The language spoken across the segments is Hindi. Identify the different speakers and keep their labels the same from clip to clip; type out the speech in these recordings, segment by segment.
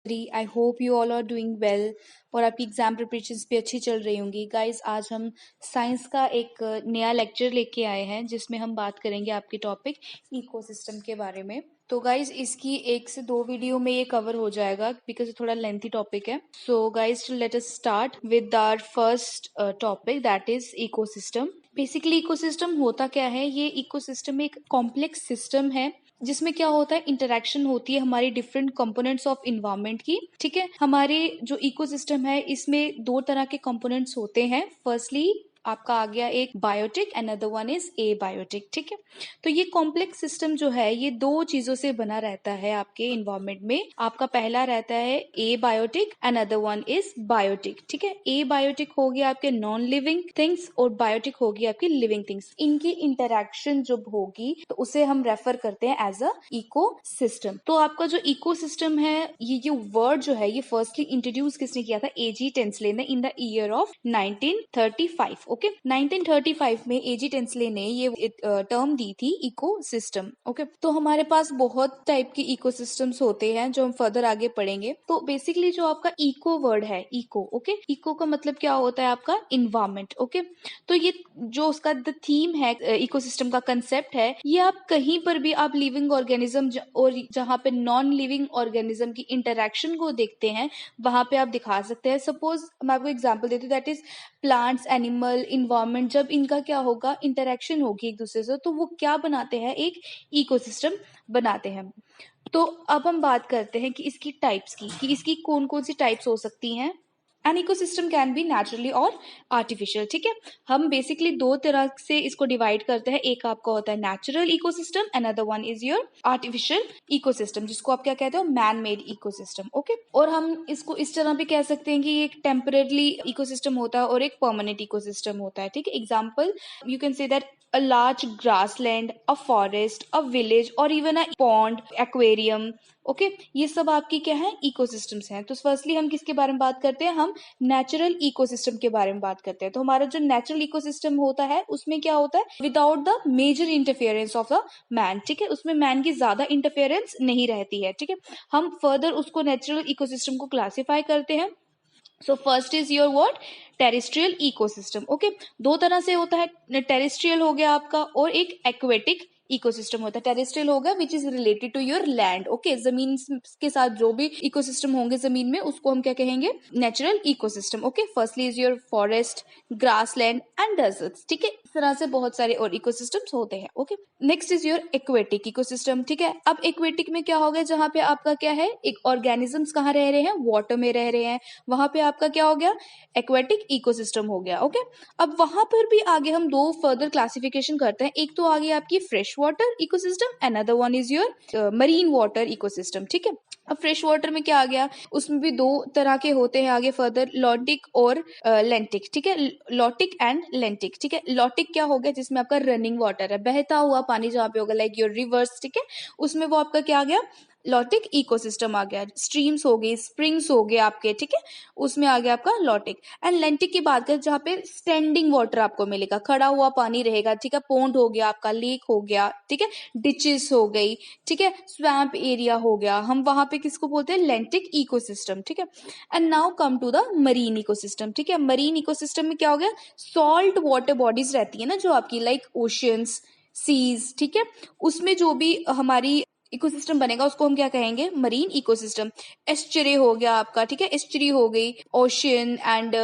Speaker 1: I hope you all are doing well और आपकी एग्जाम प्रिपरेशंस भी अच्छी चल रही होंगी। गाइस, आज हम साइंस का एक नया लेक्चर लेके आए हैं जिसमें हम बात करेंगे आपके टॉपिक इकोसिस्टम के बारे में। तो गाइस, इसकी 1 से 2 वीडियो में ये कवर हो जाएगा बिकॉज थोड़ा लेंथी टॉपिक है। So guys, let us start with our first topic, that is ecosystem. Basically ecosystem होता क्या है? ये इकोसिस्टम एक कॉम्प्लेक्स सिस्टम है जिसमें क्या होता है, इंटरेक्शन होती है हमारी डिफरेंट कंपोनेंट्स ऑफ इन्वायरमेंट की। ठीक है, हमारे जो इकोसिस्टम है इसमें 2 तरह के कंपोनेंट्स होते हैं। फर्स्टली आपका आ गया एक biotic, another one is abiotic. ठीक है, तो ये कॉम्प्लेक्स सिस्टम जो है ये 2 चीजों से बना रहता है आपके इन्वायरमेंट में। आपका पहला रहता है abiotic, another one is biotic. ठीक है, ए बायोटिक हो गया आपके नॉन लिविंग थिंग्स और बायोटिक होगी आपकी लिविंग थिंग्स। इनकी इंटरेक्शन जब होगी तो उसे हम रेफर करते हैं एज अ इको सिस्टम। तो आपका जो इको सिस्टम है, ये वर्ड जो है ये फर्स्टली इंट्रोड्यूस किसने किया था? एजी टेंसले ने in the year of 1935। Okay, 1935 में एजी टेंसले ने ये टर्म दी थी इको सिस्टम। ओके, तो हमारे पास बहुत टाइप के इको सिस्टम्स होते हैं जो हम फर्दर आगे पढ़ेंगे। तो बेसिकली जो आपका इको वर्ड है, इको, ओके, इको का मतलब क्या होता है? आपका इन्वायरमेंट। ओके, तो ये जो उसका द थीम है, इकोसिस्टम का कंसेप्ट है, ये आप कहीं पर भी आप लिविंग ऑर्गेनिज्म और जहां पे नॉन लिविंग ऑर्गेनिज्म की इंटरेक्शन को देखते हैं वहां पे आप दिखा सकते हैं। सपोज मैं आपको एग्जांपल देती हूँ, that is plants, animal, environment. जब इनका क्या होगा, इंटरेक्शन होगी एक दूसरे से, तो वो क्या बनाते हैं? एक इकोसिस्टम बनाते हैं। तो अब हम बात करते हैं कि इसकी टाइप्स की, कि इसकी कौन कौन सी टाइप्स हो सकती हैं। An ecosystem can be naturally और आर्टिफिशियल। ठीक है, हम बेसिकली 2 तरह से इसको डिवाइड करते हैं। एक आपका होता है natural ecosystem, another one is your artificial ecosystem, जिसको आप क्या कहते हो? Man made ecosystem. ओके, और हम इसको इस तरह भी कह सकते हैं कि एक टेम्पररी इकोसिस्टम होता है और एक परमानेंट इकोसिस्टम होता है। ठीक है, example you can say that a large grassland, a forest, a village or even a pond, aquarium। Okay, ये सब आपकी क्या है? इकोसिस्टम्स हैं। तो फर्स्टली हम किसके बारे में बात करते हैं? हम नेचुरल इकोसिस्टम के बारे में बात करते हैं। तो हमारा जो नेचुरल इकोसिस्टम होता है उसमें क्या होता है? Without the major interference of the man. ठीक है, उसमें मैन की ज्यादा इंटरफेरेंस नहीं रहती है। ठीक है, हम फर्दर उसको नेचुरल इकोसिस्टम को क्लासिफाई करते हैं। So first is your what? Terrestrial ecosystem. Okay, 2 तरह से होता है, टेरेस्ट्रियल हो गया आपका और एक एक्वेटिक इकोसिस्टम होता है। टेरेस्ट्रियल होगा which is related to your land. Okay, जमीन के साथ जो भी इकोसिस्टम होंगे जमीन में उसको हम क्या कहेंगे? Natural ecosystem. Okay, firstly is your forest, grassland and deserts. ठीक है, इस तरह से बहुत सारे और इकोसिस्टम्स होते हैं। Okay, next is your aquatic ecosystem. ठीक है, अब एक्वेटिक में क्या होगा? जहां पे आपका क्या है, एक ऑर्गेनिजम्स कहाँ रह रहे हैं? वाटर में रह रहे हैं, वहां पे आपका क्या हो गया? एक्वेटिक इकोसिस्टम हो गया। ओके, अब वहां पर भी आगे हम 2 फर्दर क्लासिफिकेशन करते हैं। एक तो आ गई आपकी fresh water ecosystem, another one is your marine water ecosystem. ठीक है, अब फ्रेश वाटर में क्या आ गया? उसमें भी 2 तरह के होते हैं आगे फर्दर, लॉटिक और लेंटिक। ठीक है, लॉटिक एंड लेंटिक। ठीक है, लॉटिक क्या हो गया? जिसमें आपका रनिंग वाटर है, बहता हुआ पानी जहाँ पे होगा, लाइक योर रिवर्स। ठीक है, उसमें वो आपका क्या आ गया? लॉटिक इकोसिस्टम आ गया। स्ट्रीम्स हो गई, स्प्रिंग्स हो गए आपके। ठीक है, उसमें आ गया आपका लॉटिक। एंड लेंटिक की बात करें जहाँ पे स्टैंडिंग वाटर आपको मिलेगा, खड़ा हुआ पानी रहेगा। ठीक है, पोंड हो गया आपका, लेक हो गया। ठीक है, डिचेस हो गई। ठीक है, स्वैम्प एरिया हो गया, हम वहां पे किसको बोलते हैं? Lentic ecosystem. ठीक है, and now come to the marine ecosystem. ठीक है, मरीन इकोसिस्टम में क्या हो गया? सॉल्ट वाटर बॉडीज रहती है ना जो आपकी, लाइक ओशियंस, सीज। ठीक है, उसमें जो भी हमारी इकोसिस्टम बनेगा उसको हम क्या कहेंगे? Marine ecosystem. एस्चुरी हो गया आपका। ठीक है, एस्चुरी हो गई, ओशियन एंड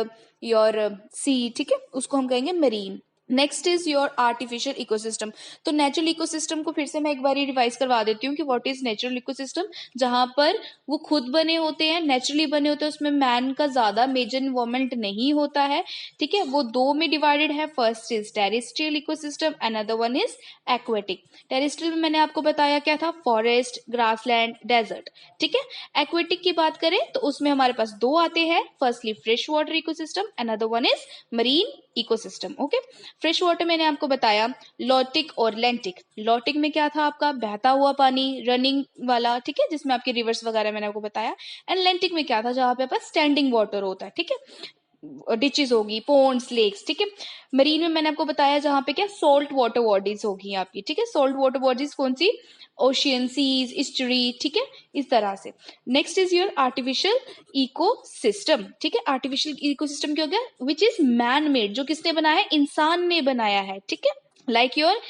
Speaker 1: योर सी। ठीक है, उसको हम कहेंगे marine. Next is your artificial ecosystem. तो नेचुरल इकोसिस्टम को फिर से मैं एक बार रिवाइज करवा देती हूँ कि व्हाट इज नेचुरल इकोसिस्टम। जहां पर वो खुद बने होते हैं, नेचुरली बने होते हैं, उसमें मैन का ज्यादा मेजर इन्वॉल्वमेंट नहीं होता है। ठीक है, वो 2 में डिवाइडेड है। First is terrestrial ecosystem, another one is aquatic. Terrestrial में मैंने आपको बताया क्या था? Forest, grassland, desert. ठीक है, एक्वेटिक की बात करें तो उसमें हमारे पास 2 आते हैं। Firstly fresh water ecosystem, another one is marine ecosystem. Okay, fresh water मैंने आपको बताया लॉटिक और लेंटिक। लॉटिक में क्या था आपका? बहता हुआ पानी, रनिंग वाला। ठीक है, जिसमें आपके रिवर्स वगैरह मैंने आपको बताया। एंड लेंटिक में क्या था? जहां पे आपका स्टैंडिंग वाटर होता है। ठीक है, डिचेस होगी, पोन्ड्स, लेक्स, ठीक है। मरीन में मैंने आपको बताया जहां पे क्या सॉल्ट वाटर बॉडीज होगी आपकी, ठीक है। सॉल्ट वाटर बॉडीज कौन सी, ओशियन, सीज, इस्टरी, ठीक है, इस तरह से। Next is your artificial ecosystem, ठीक है। आर्टिफिशियल इकोसिस्टम क्या हो गया, विच इज मैन मेड, जो किसने बनाया है, इंसान ने बनाया है, ठीक है। Like your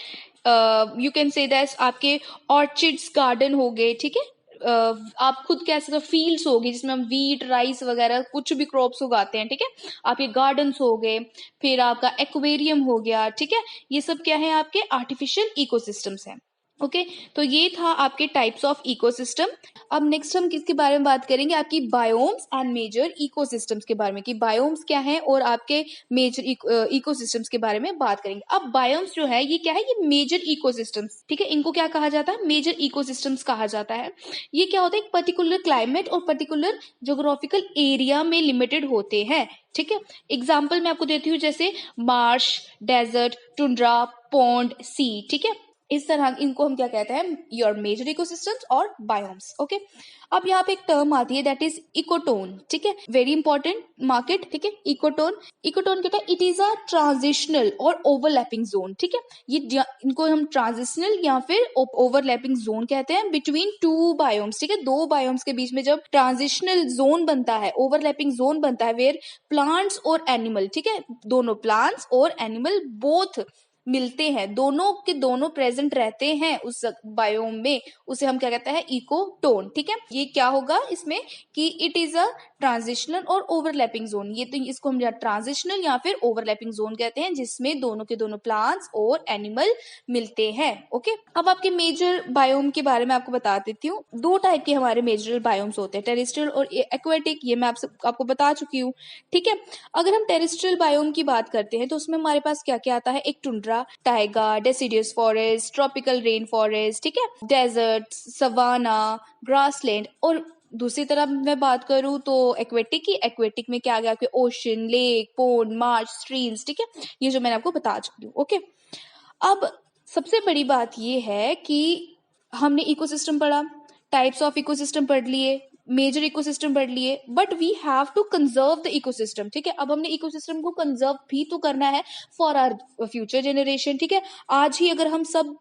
Speaker 1: you can say that आपके ऑर्चिड्स गार्डन हो गए, ठीक है। आप खुद कह सकते हो फील्ड्स होगी जिसमें हम वीट, राइस वगैरह कुछ भी क्रॉप्स उगाते हैं, ठीक है। आपके गार्डन्स हो गए, फिर आपका एक्वेरियम हो गया, ठीक है। ये सब क्या है, आपके आर्टिफिशियल इकोसिस्टम्स हैं। ओके तो ये था आपके टाइप्स ऑफ इकोसिस्टम। अब नेक्स्ट हम किसके बारे में बात करेंगे, आपकी बायोम्स एंड मेजर इकोसिस्टम्स के बारे में, कि बायोम्स क्या है और आपके मेजर इकोसिस्टम्स के बारे में बात करेंगे। अब बायोम्स जो है ये क्या है, ये मेजर इकोसिस्टम्स, ठीक है। इनको क्या कहा जाता है, मेजर इकोसिस्टम्स कहा जाता है। ये क्या होता है, एक पर्टिकुलर क्लाइमेट और पर्टिकुलर ज्योग्राफिकल एरिया में लिमिटेड होते हैं, ठीक है। एग्जाम्पल मैं आपको देती हूँ, जैसे मार्श, डेजर्ट, टुंड्रा, पॉन्ड, सी, ठीक है। इस तरह इनको हम क्या कहते हैं, योर मेजर इकोसिस्टम्स और बायोम्स, ओके। अब यहाँ पे एक टर्म आती है दैट इज इकोटोन, ठीक है, वेरी इंपॉर्टेंट मार्केट, ठीक है। इकोटोन, इकोटोन कहता है इट इज अ ट्रांजिशनल और ओवरलैपिंग जोन, ठीक है। ये इनको हम ट्रांजिशनल या फिर ओवरलैपिंग जोन कहते हैं बिटवीन टू बायोम्स, ठीक है। दो बायोम्स के बीच में जब ट्रांजिशनल जोन बनता है, ओवरलैपिंग जोन बनता है, वेयर प्लांट्स और एनिमल, ठीक है, दोनों प्लांट्स और एनिमल बोथ मिलते हैं, दोनों के दोनों प्रेजेंट रहते हैं उस बायोम में, उसे हम क्या कहते हैं, इकोटोन, ठीक है। ये क्या होगा इसमें कि इट इज अ ट्रांजिशनल और ओवरलैपिंग जोन, ये तो इसको हम ट्रांजिशनल या फिर ओवरलैपिंग जोन कहते हैं, जिसमें दोनों के दोनों प्लांट्स और एनिमल मिलते हैं, ओके। अब आपके मेजर बायोम के बारे में आपको बता देती हूँ। दो टाइप के हमारे मेजर बायोम्स होते हैं, टेरेस्ट्रियल और एक्वेटिक, ये मैं आपको बता चुकी हूँ, ठीक है। अगर हम टेरेस्ट्रियल बायोम की बात करते हैं तो उसमें हमारे पास क्या क्या आता है, एक tundra, Tyga, deciduous forest, tropical rain forest, ठीक है, डेजर्ट, सवाना, ग्रासलैंड। और दूसरी तरफ मैं बात करूं तो एक्वेटिक की, एक्वेटिक में क्या आ गया आपके ocean, lake, pond, Marsh, streams, ठीक है, ये जो मैंने आपको बता चुकी हूँ, ओके। अब सबसे बड़ी बात ये है कि हमने इकोसिस्टम पढ़ा, टाइप्स ऑफ इकोसिस्टम पढ़ लिए, मेजर इकोसिस्टम पढ़ लिए, but we have to conserve the ecosystem, ठीक है। अब हमने इकोसिस्टम को कंजर्व भी तो करना है फॉर आवर फ्यूचर जनरेशन, ठीक है। आज ही अगर हम सब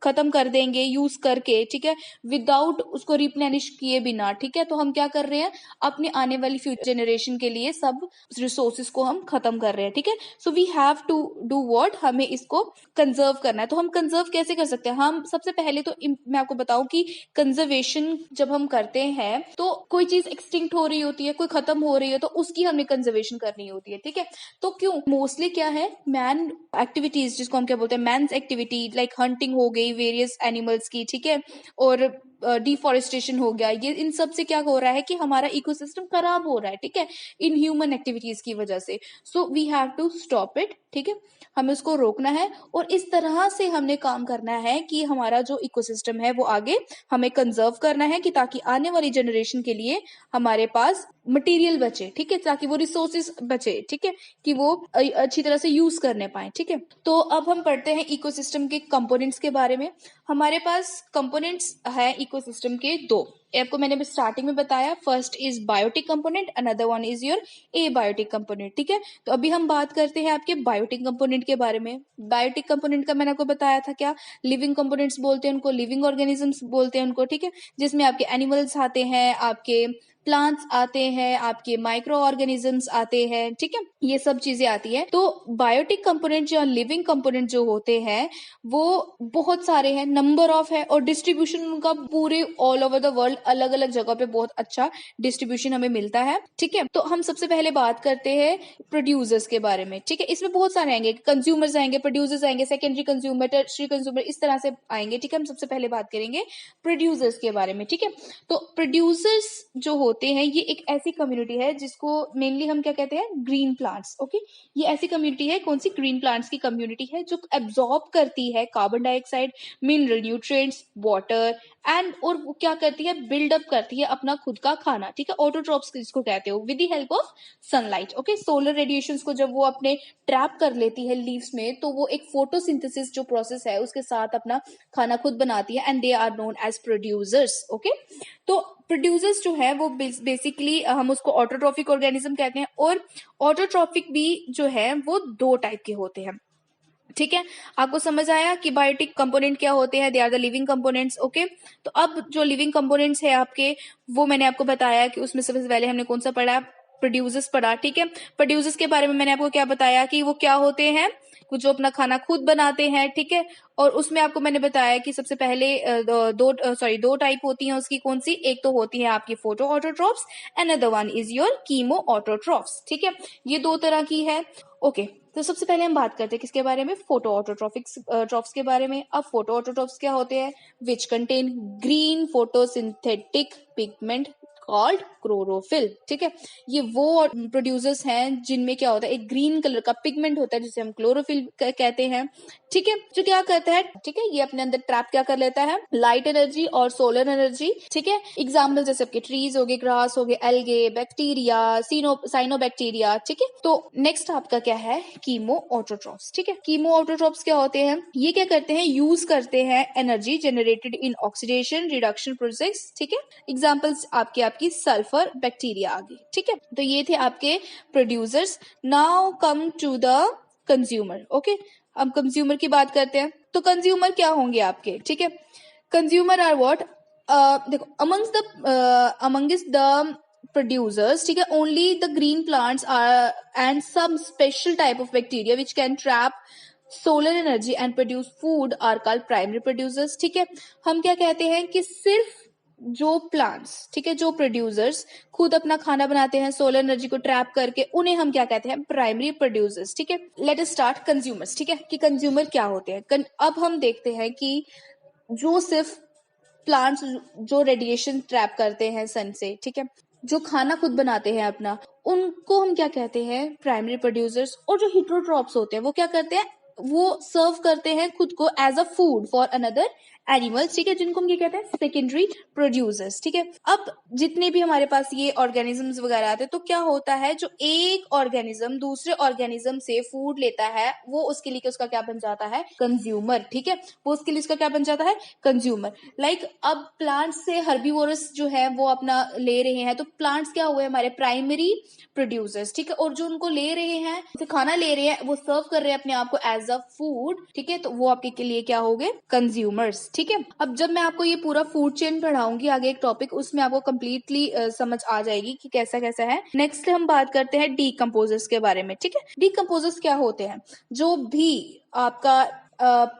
Speaker 1: खत्म कर देंगे यूज करके, ठीक है, विदाउट उसको रिप्लेनिश किए बिना, ठीक है, तो हम क्या कर रहे हैं, अपने आने वाली फ्यूचर जनरेशन के लिए सब रिसोर्सेज को हम खत्म कर रहे हैं, ठीक है। So we have to do what, हमें इसको कंजर्व करना है। तो हम कंजर्व कैसे कर सकते हैं, हम सबसे पहले तो मैं आपको बताऊं कि कंजर्वेशन जब हम करते हैं तो कोई चीज एक्सटिंक्ट हो रही होती है, कोई खत्म हो रही है, तो उसकी हमें कंजर्वेशन करनी होती है, ठीक है। तो क्यों, मोस्टली क्या है, मैन एक्टिविटीज, जिसको हम क्या बोलते हैं, मैन्स एक्टिविटी, लाइक हंटिंग हो गई वेरियस एनिमल्स की, ठीक है, और डिफॉरेस्टेशन हो गया, ये इन सब से क्या हो रहा है कि हमारा इकोसिस्टम खराब हो रहा है, ठीक है, इन ह्यूमन एक्टिविटीज की वजह से। So we have to stop it, ठीक है, हमें उसको रोकना है और इस तरह से हमने काम करना है कि हमारा जो इकोसिस्टम है वो आगे हमें कंजर्व करना है, कि ताकि आने वाली जनरेशन के लिए हमारे पास मटेरियल बचे, ठीक है, ताकि वो रिसोर्सेज बचे, ठीक है, कि वो अच्छी तरह से यूज करने पाए, ठीक है। तो अब हम पढ़ते हैं इकोसिस्टम के कंपोनेंट्स के बारे में। हमारे पास कंपोनेंट्स है इकोसिस्टम के दो, आपको मैंने स्टार्टिंग में बताया, first is biotic component, another one is your abiotic component, ठीक है। तो अभी हम बात करते हैं आपके बायोटिक कंपोनेंट के बारे में। बायोटिक कंपोनेंट का मैंने आपको बताया था, क्या लिविंग कंपोनेंट्स बोलते हैं उनको, लिविंग ऑर्गेनिजम्स बोलते हैं उनको, ठीक है, जिसमें आपके एनिमल्स आते हैं, आपके प्लांट्स आते हैं, आपके माइक्रो ऑर्गेनिजम्स आते हैं, ठीक है, ये सब चीजें आती है। तो बायोटिक कंपोनेंट जो लिविंग कंपोनेंट जो होते हैं वो बहुत सारे हैं, नंबर ऑफ है, और डिस्ट्रीब्यूशन उनका पूरे ऑल ओवर द वर्ल्ड अलग अलग जगह पे बहुत अच्छा डिस्ट्रीब्यूशन हमें मिलता है, ठीक है। तो हम सबसे पहले बात करते हैं प्रोड्यूसर्स के बारे में, ठीक है। इसमें बहुत सारे आएंगे, कंज्यूमर्स आएंगे, प्रोड्यूसर्स आएंगे, सेकेंडरी कंज्यूमर, टर्शियरी कंज्यूमर, इस तरह से आएंगे, ठीक है। हम सबसे पहले बात करेंगे प्रोड्यूसर्स के बारे में, ठीक है। तो प्रोड्यूसर्स जो होते हैं ये एक ऐसी कम्युनिटी है जिसको मेनली हम क्या कहते हैं, ग्रीन प्लांट्स, ओके। ये ऐसी कम्युनिटी है, कौन सी, ग्रीन प्लांट्स की कम्युनिटी है, जो एब्जॉर्ब करती है carbon dioxide, mineral nutrients, water and, और वो क्या करती है, बिल्डअप करती है अपना खुद का खाना, ठीक है, ऑटोट्रॉप्स जिसको कहते हो, with the help of sunlight, okay. Solar radiations को जब वो अपने ट्रैप कर लेती है लीव्स में, तो वो एक फोटोसिंथेसिस जो प्रोसेस है उसके साथ अपना खाना खुद बनाती है, and they are known as producers, okay. तो प्रोड्यूसर्स जो है वो बेसिकली हम उसको ऑटोट्रॉफिक ऑर्गेनिज्म कहते हैं, और ऑटोट्रॉफिक भी जो है वो 2 टाइप के होते हैं। ठीक है, आपको समझ आया कि बायोटिक कंपोनेंट क्या होते हैं? They are the living components. Okay, तो अब जो लिविंग कंपोनेंट्स है आपके, वो मैंने आपको बताया कि उसमें सबसे पहले हमने कौन सा पढ़ा? प्रोड्यूसर्स पढ़ा। ठीक है, प्रोड्यूसर्स के बारे में मैंने आपको क्या बताया कि वो क्या होते हैं? वो जो अपना खाना खुद बनाते हैं। ठीक है, और उसमें आपको मैंने बताया कि सबसे पहले दो टाइप होती हैं उसकी। कौन सी? एक तो होती है आपकी photo autotrophs, another one is your chemo autotrophs. ठीक है, ये 2 तरह की है। ओके, तो सबसे पहले हम बात करते हैं किसके बारे में? फोटो ऑटोट्रॉफिक्स ट्रॉफ्स के बारे में। अब फोटो ऑटोट्रॉफ्स क्या होते हैं? Which contain green photosynthetic pigment called chlorophyll. ठीक है, ये वो प्रोड्यूसर्स हैं जिनमें क्या होता है? एक ग्रीन कलर का पिगमेंट होता है जिसे हम क्लोरोफिल कहते हैं। ठीक है, जो क्या करता है? ठीक है, ये अपने अंदर ट्रैप क्या कर लेता है? लाइट एनर्जी और सोलर एनर्जी। ठीक है, एग्जाम्पल जैसे आपके ट्रीज हो गए, ग्रास हो गए, एल्गे, बैक्टीरिया, साइनोबैक्टीरिया। ठीक है, तो नेक्स्ट आपका क्या है? Chemo autotrophs. ठीक है, कीमो ऑटोट्रॉफ्स क्या होते हैं? ये क्या करते हैं? यूज करते हैं energy generated in oxidation reduction process. ठीक है, एग्जाम्पल्स आपकी सल्फर बैक्टीरिया आ गई। ठीक है, तो ये थे आपके producers. Now come to the consumer. Okay, अब कंज्यूमर की बात करते हैं। तो कंज्यूमर क्या होंगे आपके? ठीक है, कंज्यूमर आर व्हाट? देखो, amongst the producers, ठीक है, only the green plants are and some special type of bacteria which can trap solar energy and produce food are called primary producers। ठीक है, हम क्या कहते हैं कि सिर्फ जो प्लांट्स, ठीक है, जो प्रोड्यूसर्स खुद अपना खाना बनाते हैं सोलर एनर्जी को ट्रैप करके, उन्हें हम क्या कहते हैं? Primary producers. ठीक है, लेट अस स्टार्ट कंज्यूमर्स। ठीक है, कि कंज्यूमर क्या होते हैं। अब हम देखते हैं कि जो सिर्फ प्लांट्स जो रेडिएशन ट्रैप करते हैं सन से, ठीक है, जो खाना खुद बनाते हैं अपना, उनको हम क्या कहते हैं? Primary producers. और जो हिट्रोट्रॉप्स होते हैं वो क्या करते हैं? वो सर्व करते हैं खुद को as a food for another animals. ठीक है, जिनको हम क्या कहते हैं? Secondary producers. ठीक है, अब जितने भी हमारे पास ये ऑर्गेनिजम्स वगैरह आते हैं, तो क्या होता है? जो एक ऑर्गेनिज्म दूसरे ऑर्गेनिज्म से फूड लेता है, वो उसके लिए उसका क्या बन जाता है? कंज्यूमर। ठीक है, वो उसके लिए उसका क्या बन जाता है? कंज्यूमर। लाइक अब प्लांट्स से हर्बीवोरस जो है वो अपना ले रहे हैं, तो प्लांट्स क्या हुए? हमारे प्राइमरी प्रोड्यूसर्स। ठीक है, और जो उनको ले रहे हैं, जो खाना ले रहे हैं, वो सर्व कर रहे हैं अपने आप को एज अ फूड। ठीक है, तो वो आपके के लिए क्या हो गए? कंज्यूमर्स। ठीक है, अब जब मैं आपको ये पूरा फूड चेन पढ़ाऊंगी आगे एक टॉपिक, उसमें आपको कंप्लीटली समझ आ जाएगी कि कैसा कैसा है। नेक्स्ट हम बात करते हैं डीकंपोजर्स के बारे में। ठीक है, डीकंपोजर्स क्या होते हैं? जो भी आपका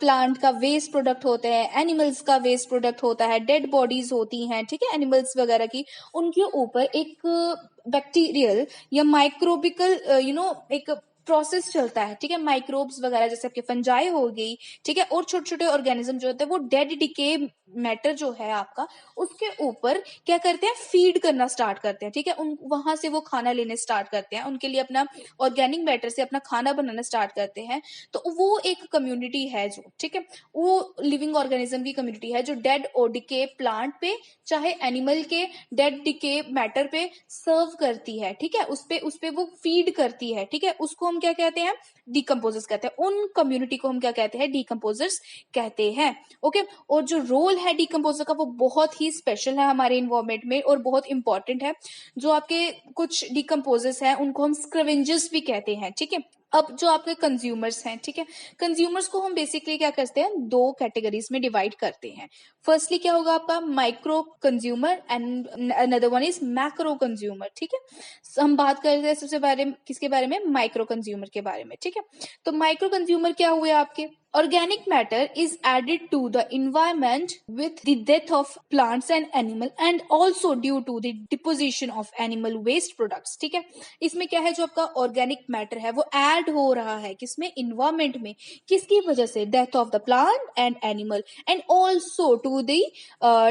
Speaker 1: प्लांट का वेस्ट प्रोडक्ट होते हैं, एनिमल्स का वेस्ट प्रोडक्ट होता है, डेड बॉडीज होती हैं, ठीक है, एनिमल्स वगैरह की, उनके ऊपर एक बैक्टीरियल या माइक्रोबिकल एक प्रोसेस चलता है। ठीक है, माइक्रोब्स वगैरह जैसे आपके फंजाई हो गई, ठीक है, और छोटे छोटे ऑर्गेनिज्म जो होते हैं वो डेड डिके मैटर जो है आपका, उसके ऊपर क्या करते हैं? फीड करना स्टार्ट करते हैं। ठीक है, उन वहां से वो खाना लेने स्टार्ट करते हैं, उनके लिए अपना ऑर्गेनिक मैटर से अपना खाना बनाना स्टार्ट करते हैं। तो वो एक कम्युनिटी है जो, ठीक है, वो लिविंग ऑर्गेनिज्म की कम्युनिटी है जो डेड और डिके प्लांट पे, चाहे एनिमल के डेड डिके मैटर पे सर्व करती है। ठीक है, उस पे वो फीड करती है। ठीक है, उसको हम क्या कहते हैं? डीकंपोजर्स कहते हैं। उन कम्युनिटी को हम क्या कहते हैं? डीकंपोजर्स कहते हैं। ओके, और जो रोल है डीकंपोजर का वो बहुत ही स्पेशल है हमारे इन्वायरमेंट में और बहुत इंपॉर्टेंट है। जो आपके कुछ डीकंपोजर्स हैं उनको हम स्क्रेवेंजर्स भी कहते हैं। ठीक है, अब जो आपके कंज्यूमर्स हैं, ठीक है, कंज्यूमर्स को हम बेसिकली क्या करते हैं? 2 कैटेगरीज में डिवाइड करते हैं। फर्स्टली क्या होगा आपका? Micro consumer and another one is macro consumer. ठीक है, हम बात करते हैं सबसे बारे में किसके बारे में? माइक्रो कंज्यूमर के बारे में। ठीक है, तो माइक्रो कंज्यूमर क्या हुए आपके? Organic matter is added to the environment with the death of plants and animal and also due to the deposition of animal waste products। ठीक है, इसमें क्या है? जो आपका ऑर्गेनिक मैटर है वो ऐड हो रहा है किसमें? इन्वायरमेंट में। किसकी वजह से? Death of the plant and animal and also to the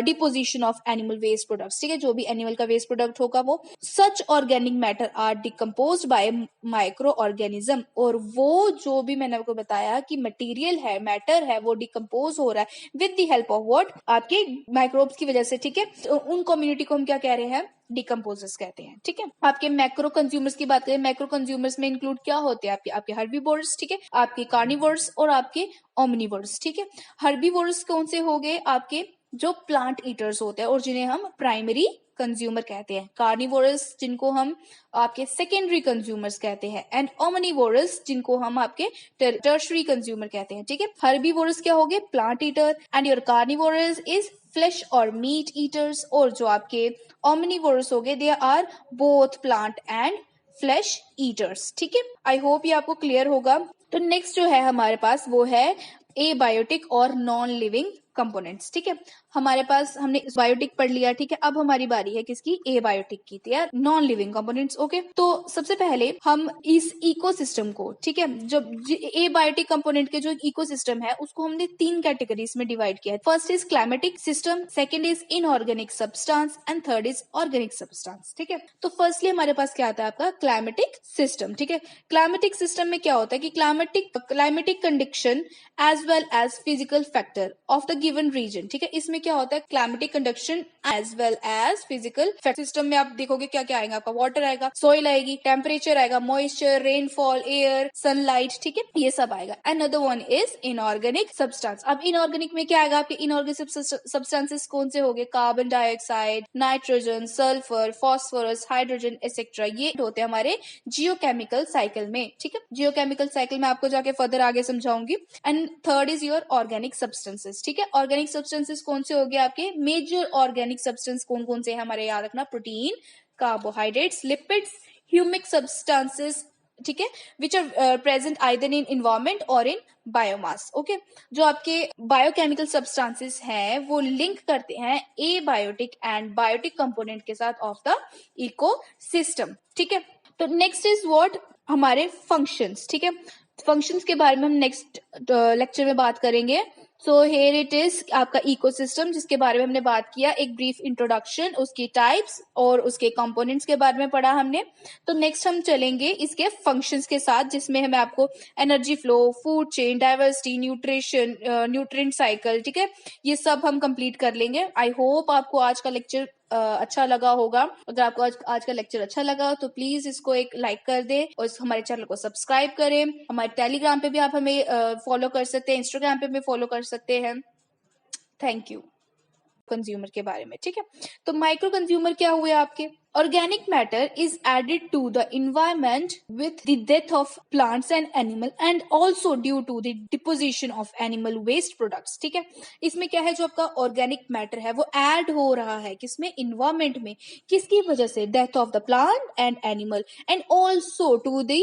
Speaker 1: deposition of animal waste products. ठीक है, जो भी एनिमल का वेस्ट प्रोडक्ट होगा वो such organic matter are decompose by micro organism. और वो जो भी मैंने आपको बताया कि मटेरियल है, मैटर है, वो डिकम्पोज हो रहा है with the help of what? आपके माइक्रोब्स की वजह से। ठीक है, तो उन कम्युनिटी को हम क्या कह रहे हैं? डिकम्पोजर्स कहते हैं। ठीक है, आपके मैक्रो कंज्यूमर्स की बात करें, मैक्रो कंज्यूमर्स में इंक्लूड क्या होते हैं? आपके हर्बीवोर्स, ठीक है, आपके कार्निवोर्स और आपके ओमनिवोर्स। ठीक है, हर्बीवोर्स कौन से हो गए? आपके जो प्लांट ईटर्स होते हैं और जिन्हें हम प्राइमरी कंज्यूमर कहते हैं, कार्निवोरस जिनको हम आपके सेकेंडरी कंज्यूमर्स कहते हैं, एंड ओमनिवोरस जिनको हम आपके टर्शरी कंज्यूमर कहते हैं। ठीक है, हर्बीवोरस क्या हो गए, plant eater, and your carnivorous is flesh और मीट ईटर्स, और जो आपके ओमनिवोरस हो गए they are both plant and flesh eaters. ठीक है, आई होप ये आपको क्लियर होगा। तो नेक्स्ट जो है हमारे पास वो है एबायोटिक और नॉन लिविंग कंपोनेंट्स। ठीक है, हमारे पास हमने बायोटिक पढ़ लिया। ठीक है, अब हमारी बारी है किसकी, एबायोटिक की, यार नॉन लिविंग कंपोनेंट्स। ओके, तो सबसे पहले हम इस इकोसिस्टम को, ठीक है, जब एबायोटिक कंपोनेंट के जो इकोसिस्टम है उसको हमने 3 कैटेगरीज में डिवाइड किया है। First is climatic system, second is inorganic substance, and third is organic substance. ठीक है, तो फर्स्टली हमारे पास क्या आता है आपका क्लाइमेटिक सिस्टम। ठीक है, क्लाइमेटिक सिस्टम में क्या होता है कि climatic condition as well as physical factor of the given region. ठीक है, इसमें क्या होता है climatic conduction as well as physical factor. System में आप देखोगे क्या क्या आएगा, आपका वाटर आएगा, सॉइल आएगी, टेम्परेचर आएगा, मॉइस्चर, रेनफॉल, एयर, सनलाइट। ठीक है, ये सब आएगा। Another one is inorganic substance. अब इनऑर्गेनिक में क्या आएगा, आपके इनऑर्गेनिक सब्सटेंसेस कौन से हो गए, carbon dioxide, nitrogen, sulphur, phosphorus, hydrogen etcetera, ये होते हैं हमारे जियोकेमिकल साइकिल में। ठीक है, जियोकेमिकल साइकिल में आपको जाके फर्दर आगे समझाऊंगी। And third is your organic substances. ठीक है, ऑर्गेनिक सब्सटेंसेस कौन से हो गए आपके, मेजर ऑर्गेनिक सब्सटेंस कौन कौन से हैं हमारे याद रखना, protein, carbohydrates, lipids, humic substances. ठीक है, which are present either in environment or in biomass. Okay, जो आपके बायोकेमिकल सब्सटेंसेस हैं वो लिंक करते हैं एबायोटिक एंड बायोटिक कंपोनेंट के साथ ऑफ द इकोसिस्टम। ठीक है, तो नेक्स्ट इज व्हाट, हमारे फंक्शंस। ठीक है, फंक्शंस के बारे में हम नेक्स्ट लेक्चर में बात करेंगे। सो हेयर इट इज आपका इकोसिस्टम जिसके बारे में हमने बात किया, एक ब्रीफ इंट्रोडक्शन, उसकी टाइप्स और उसके कंपोनेंट्स के बारे में पढ़ा हमने। तो नेक्स्ट हम चलेंगे इसके फंक्शंस के साथ, जिसमें हमें आपको energy flow, food chain, diversity, nutrition, nutrient cycle, ठीक है, ये सब हम कंप्लीट कर लेंगे। आई होप आपको आज का लेक्चर अच्छा लगा होगा। अगर आपको आज का लेक्चर अच्छा लगा तो प्लीज इसको एक लाइक कर दे और हमारे चैनल को सब्सक्राइब करें। हमारे टेलीग्राम पे भी आप हमें फॉलो कर सकते हैं, इंस्टाग्राम पे भी फॉलो कर सकते हैं। Thank you. कंज्यूमर के बारे में, ठीक है, तो माइक्रो कंज्यूमर क्या हुए आपके, organic matter is added to the environment with the death of plants and animal and also due to the deposition of animal waste products। ठीक है, इसमें क्या है, जो आपका ऑर्गेनिक मैटर है वो ऐड हो रहा है किसमें, इन्वायरमेंट में, किसकी वजह से, death of the plant and animal and also to the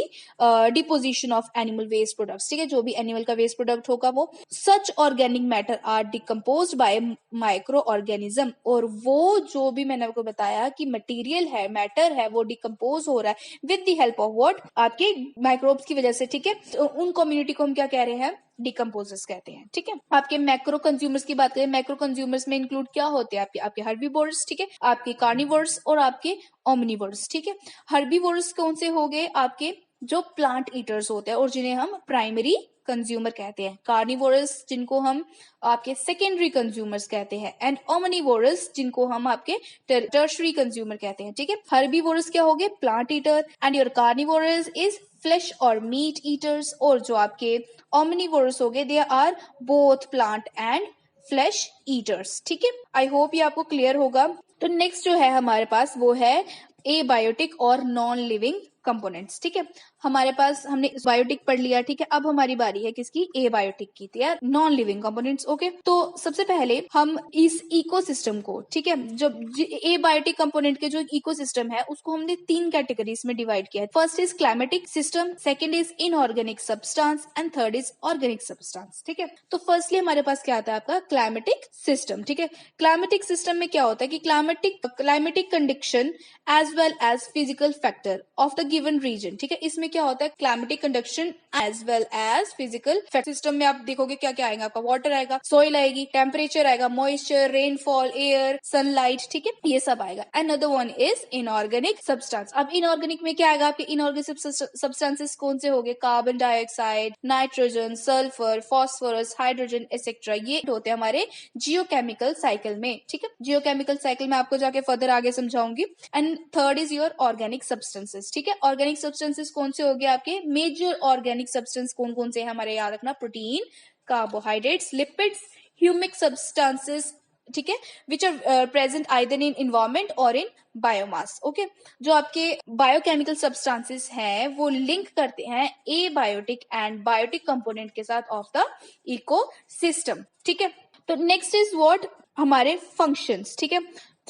Speaker 1: deposition of animal waste products. ठीक है, जो भी एनिमल का वेस्ट प्रोडक्ट होगा वो, such organic matter are decompose by micro organism, और वो जो भी मैंने आपको बताया कि मटेरियल है, मैटर है, वो डिकम्पोज हो रहा है with the help of what, आपके माइक्रोब्स की वजह से। ठीक है, तो उन कम्युनिटी को हम क्या कह रहे हैं, डिकम्पोजर्स कहते हैं। ठीक है, आपके मैक्रो कंज्यूमर्स की बात करें, मैक्रो कंज्यूमर्स में इंक्लूड क्या होते हैं, आपके हर्बीवोर्स, ठीक है, आपके कार्निवोर्स और आपके ओमनिवोर्स। ठीक है, हर्बीवोर्स कौन से हो गए, आपके जो प्लांट ईटर्स होते हैं और जिन्हें हम प्राइमरी कंज्यूमर कहते हैं, कार्निवोरस जिनको हम आपके सेकेंडरी कंज्यूमर्स कहते हैं, एंड ओमनिवोरस जिनको हम आपके टर्शरी कंज्यूमर कहते हैं। ठीक है, हर्बीवोरस क्या हो गए, plant eater, and your carnivorous is flesh और मीट ईटर्स, और जो आपके ओमनिवोरस हो गए they are both plant and flesh eaters. ठीक है, आई होप ये आपको क्लियर होगा। तो नेक्स्ट जो है हमारे पास वो है एबायोटिक और नॉन लिविंग कंपोनेंट्स। ठीक है, हमारे पास हमने बायोटिक पढ़ लिया। ठीक है, अब हमारी बारी है किसकी, एबायोटिक की, यार नॉन लिविंग कंपोनेंट्स। ओके, तो सबसे पहले हम इस इकोसिस्टम को, ठीक है, जब एबायोटिक कंपोनेंट के जो इकोसिस्टम है उसको हमने 3 कैटेगरीज में डिवाइड किया है। First is climatic system, second is inorganic substance, and third is organic substance. ठीक है, तो फर्स्टली हमारे पास क्या आता है आपका क्लाइमेटिक सिस्टम। ठीक है, क्लाइमेटिक सिस्टम में क्या होता है कि climatic condition as well as physical factor of the given region. ठीक है, इसमें क्या होता है climatic conduction as well as physical factor. System में आप देखोगे क्या क्या आएगा, आपका वाटर आएगा, सॉइल आएगी, टेम्परेचर आएगा, मॉइस्चर, रेनफॉल, एयर, सनलाइट। ठीक है, ये सब आएगा। Another one is inorganic substance. अब इनऑर्गेनिक में क्या आएगा, आपके इनऑर्गेनिक सब्सटेंसेस कौन से हो गए, carbon dioxide, nitrogen, sulphur, phosphorus, hydrogen etcetera, ये होते हैं हमारे जियोकेमिकल साइकिल में। ठीक है, जियोकेमिकल साइकिल में आपको जाके फर्दर आगे समझाऊंगी। And third is your organic substances. ठीक है, ऑर्गेनिक सब्सटेंसेस कौन से हो गए आपके, मेजर ऑर्गेनिक सब्सटेंस कौन कौन से हैं हमारे याद रखना, protein, carbohydrates, lipids, humic substances. ठीक है, which are present either in environment or in biomass. Okay, जो आपके बायोकेमिकल सब्सटेंसेस हैं वो लिंक करते हैं एबायोटिक एंड बायोटिक कंपोनेंट के साथ ऑफ द इकोसिस्टम। ठीक है, तो नेक्स्ट इज व्हाट, हमारे फंक्शंस। ठीक है,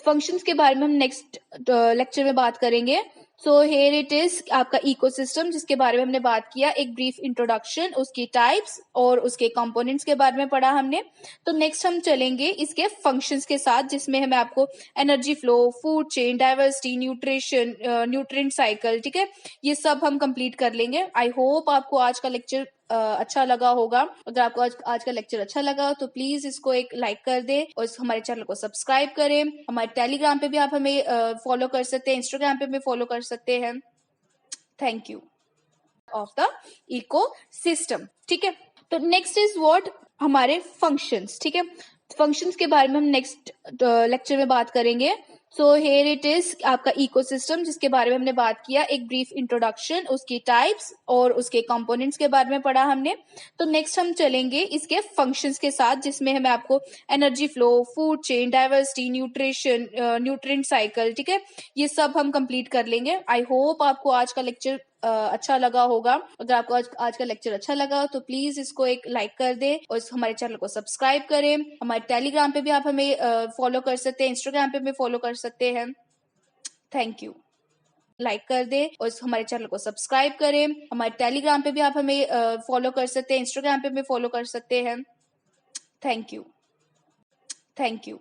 Speaker 1: फंक्शंस के बारे में हम नेक्स्ट लेक्चर में बात करेंगे। सो हेयर इट इज आपका इकोसिस्टम, जिसके बारे में हमने बात किया, एक ब्रीफ इंट्रोडक्शन, उसकी टाइप्स और उसके कंपोनेंट्स के बारे में पढ़ा हमने। तो नेक्स्ट हम चलेंगे इसके फंक्शंस के साथ, जिसमें हमें आपको energy flow, food chain, diversity, nutrition, nutrient cycle, ठीक है, ये सब हम कंप्लीट कर लेंगे। आई होप आपको आज का लेक्चर अच्छा लगा होगा। अगर आपको आज का लेक्चर अच्छा लगा तो प्लीज इसको एक लाइक कर दे और हमारे चैनल को सब्सक्राइब करें। हमारे टेलीग्राम पे भी आप हमें फॉलो कर सकते हैं, इंस्टाग्राम पे भी फॉलो कर सकते हैं। Thank you. Of the ecosystem. ठीक है, तो नेक्स्ट इज व्हाट, हमारे फंक्शंस। ठीक है, फंक्शंस के बारे में हम नेक्स्ट लेक्चर में बात करेंगे। सो हेयर इट इज आपका इकोसिस्टम, जिसके बारे में हमने बात किया, एक ब्रीफ इंट्रोडक्शन, उसकी टाइप्स और उसके कंपोनेंट्स के बारे में पढ़ा हमने। तो नेक्स्ट हम चलेंगे इसके फंक्शंस के साथ, जिसमें हमें आपको energy flow, food chain, diversity, nutrition, nutrient cycle, ठीक है, ये सब हम कंप्लीट कर लेंगे। आई होप आपको आज का लेक्चर अच्छा लगा होगा। अगर आपको आज का लेक्चर अच्छा लगा तो प्लीज इसको एक लाइक कर दे और हमारे चैनल को सब्सक्राइब करें। हमारे टेलीग्राम पे भी आप हमें फॉलो कर सकते हैं, इंस्टाग्राम पे भी फॉलो कर सकते हैं। Thank you. लाइक कर दे और हमारे चैनल को सब्सक्राइब करें। हमारे टेलीग्राम पे भी आप हमें फॉलो कर सकते हैं, इंस्टाग्राम पे भी फॉलो कर सकते हैं। Thank you. Thank you.